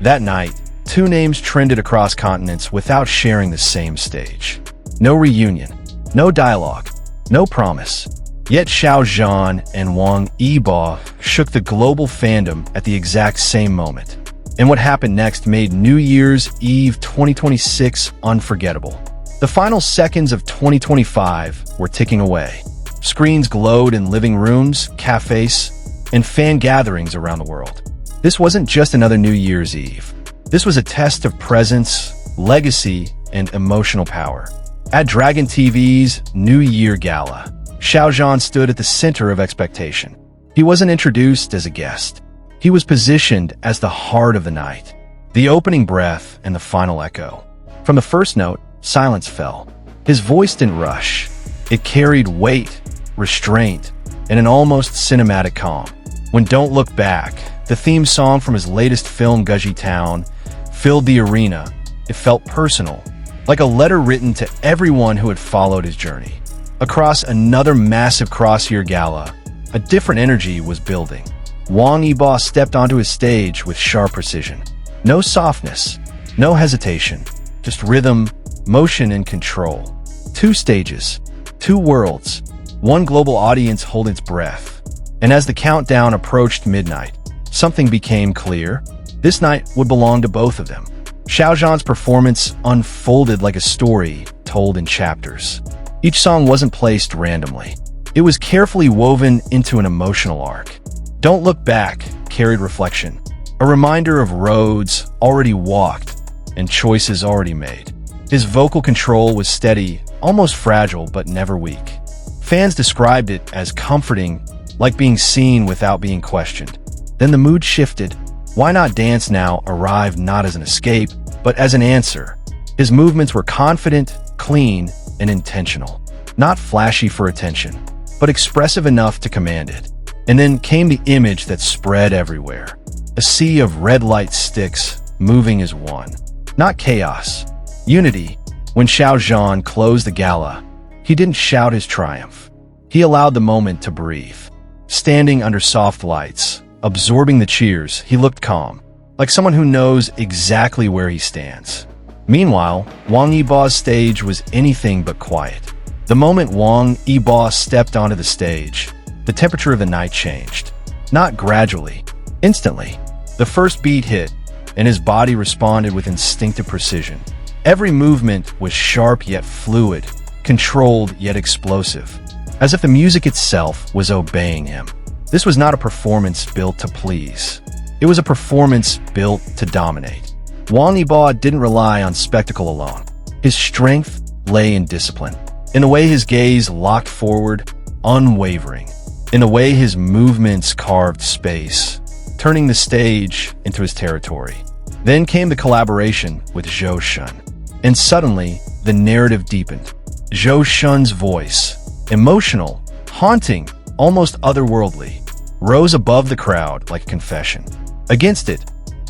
That night, two names trended across continents without sharing the same stage. No reunion, no dialogue, no promise. Yet Xiao Zhan and Wong Eba shook the global fandom at the exact same moment. And what happened next made New Year's Eve 2026 unforgettable. The final seconds of 2025 were ticking away. Screens glowed in living rooms, cafes, and fan gatherings around the world. This wasn't just another New Year's Eve. This was a test of presence, legacy, and emotional power. At Dragon TV's New Year Gala, Xiao Zhan stood at the center of expectation. He wasn't introduced as a guest. He was positioned as the heart of the night, the opening breath and the final echo. From the first note, silence fell. His voice didn't rush. It carried weight, restraint, and an almost cinematic calm. When Don't Look Back, the theme song from his latest film Guji Town, filled the arena, it felt personal, like a letter written to everyone who had followed his journey. Across another massive Year Gala, a different energy was building. Wong Eba stepped onto his stage with sharp precision. No softness, no hesitation, just rhythm, motion, and control. Two stages, two worlds, one global audience holding its breath. And as the countdown approached midnight, something became clear. This night would belong to both of them. Xiao Zhan's performance unfolded like a story told in chapters. Each song wasn't placed randomly. It was carefully woven into an emotional arc. Don't Look Back carried reflection, a reminder of roads already walked and choices already made. His vocal control was steady, almost fragile, but never weak. Fans described it as comforting, like being seen without being questioned. Then the mood shifted. Why Not Dance Now arrived not as an escape, but as an answer. His movements were confident, clean, and intentional. Not flashy for attention, but expressive enough to command it. And then came the image that spread everywhere. A sea of red light sticks moving as one. Not chaos. Unity. When Xiao Zhan closed the gala, he didn't shout his triumph. He allowed the moment to breathe. Standing under soft lights, absorbing the cheers, he looked calm, like someone who knows exactly where he stands. Meanwhile, Wong Eba's stage was anything but quiet. The moment Wong Eba stepped onto the stage, the temperature of the night changed. Not gradually, instantly. The first beat hit, and his body responded with instinctive precision. Every movement was sharp yet fluid, controlled yet explosive, as if the music itself was obeying him. This was not a performance built to please. It was a performance built to dominate. Wong Eba didn't rely on spectacle alone. His strength lay in discipline, in the way his gaze locked forward, unwavering, in the way his movements carved space, turning the stage into his territory. Then came the collaboration with Xiao Zhan, and suddenly the narrative deepened. Xiao Zhan's voice, emotional, haunting, almost otherworldly, rose above the crowd like a confession. Against it,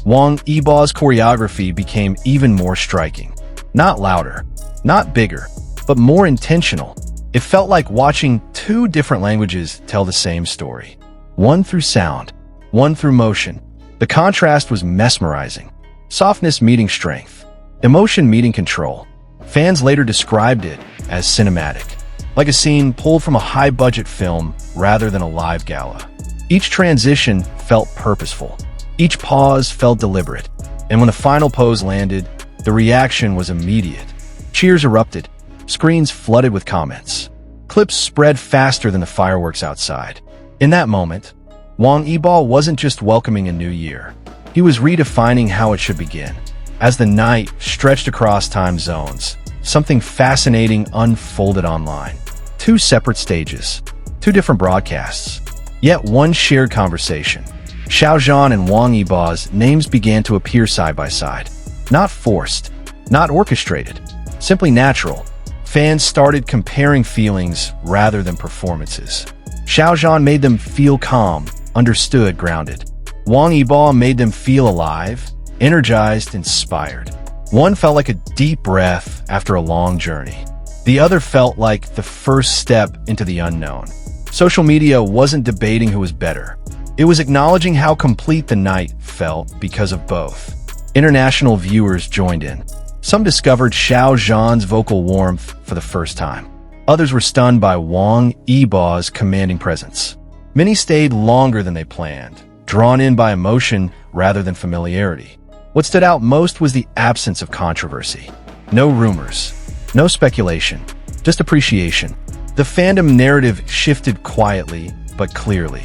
Wong Eba's choreography became even more striking. Not louder, not bigger, but more intentional. It felt like watching two different languages tell the same story. One through sound, one through motion. The contrast was mesmerizing. Softness meeting strength, emotion meeting control. Fans later described it as cinematic, like a scene pulled from a high-budget film rather than a live gala. Each transition felt purposeful. Each pause felt deliberate. And when the final pose landed, the reaction was immediate. Cheers erupted. Screens flooded with comments. Clips spread faster than the fireworks outside. In that moment, Wong Eba wasn't just welcoming a new year. He was redefining how it should begin. As the night stretched across time zones, something fascinating unfolded online. Two separate stages, two different broadcasts, yet one shared conversation. Xiao Zhan and Wong Eba's names began to appear side by side. Not forced, not orchestrated, simply natural. Fans started comparing feelings rather than performances. Xiao Zhan made them feel calm, understood, grounded. Wong Eba made them feel alive, energized, inspired. One felt like a deep breath after a long journey. The other felt like the first step into the unknown. Social media wasn't debating who was better. It was acknowledging how complete the night felt because of both. International viewers joined in. Some discovered Xiao Zhan's vocal warmth for the first time. Others were stunned by Wong Eba's commanding presence. Many stayed longer than they planned, drawn in by emotion rather than familiarity. What stood out most was the absence of controversy. No rumors, no speculation, just appreciation. The fandom narrative shifted quietly but clearly.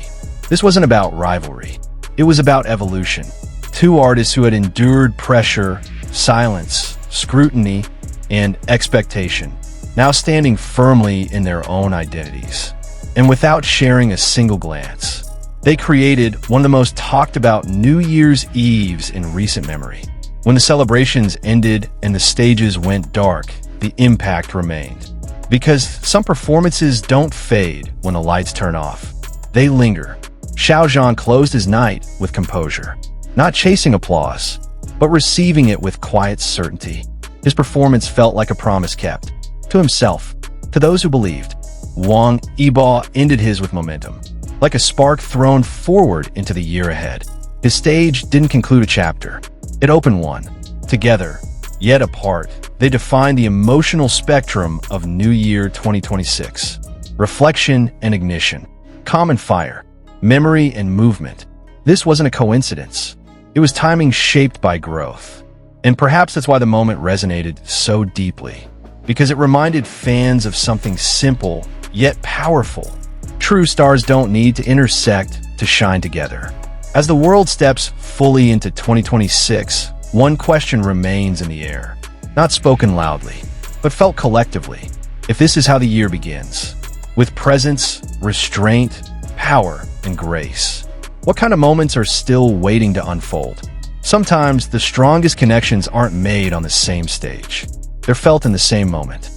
This wasn't about rivalry. It was about evolution. Two artists who had endured pressure, silence, scrutiny, and expectation, now standing firmly in their own identities. And without sharing a single glance, they created one of the most talked about New Year's Eves in recent memory. When the celebrations ended and the stages went dark, the impact remained. Because some performances don't fade when the lights turn off. They linger. Xiao Zhan closed his night with composure, not chasing applause, but receiving it with quiet certainty. His performance felt like a promise kept, to himself, to those who believed. Wong Eba ended his with momentum, like a spark thrown forward into the year ahead. His stage didn't conclude a chapter. It opened one. Together, yet apart, they defined the emotional spectrum of New Year 2026. Reflection and ignition, common fire, memory and movement. This wasn't a coincidence. It was timing shaped by growth. And perhaps that's why the moment resonated so deeply, because it reminded fans of something simple yet powerful. True stars don't need to intersect to shine together. As the world steps fully into 2026, one question remains in the air, not spoken loudly, but felt collectively. If this is how the year begins, with presence, restraint, power, and grace, what kind of moments are still waiting to unfold? Sometimes the strongest connections aren't made on the same stage. They're felt in the same moment.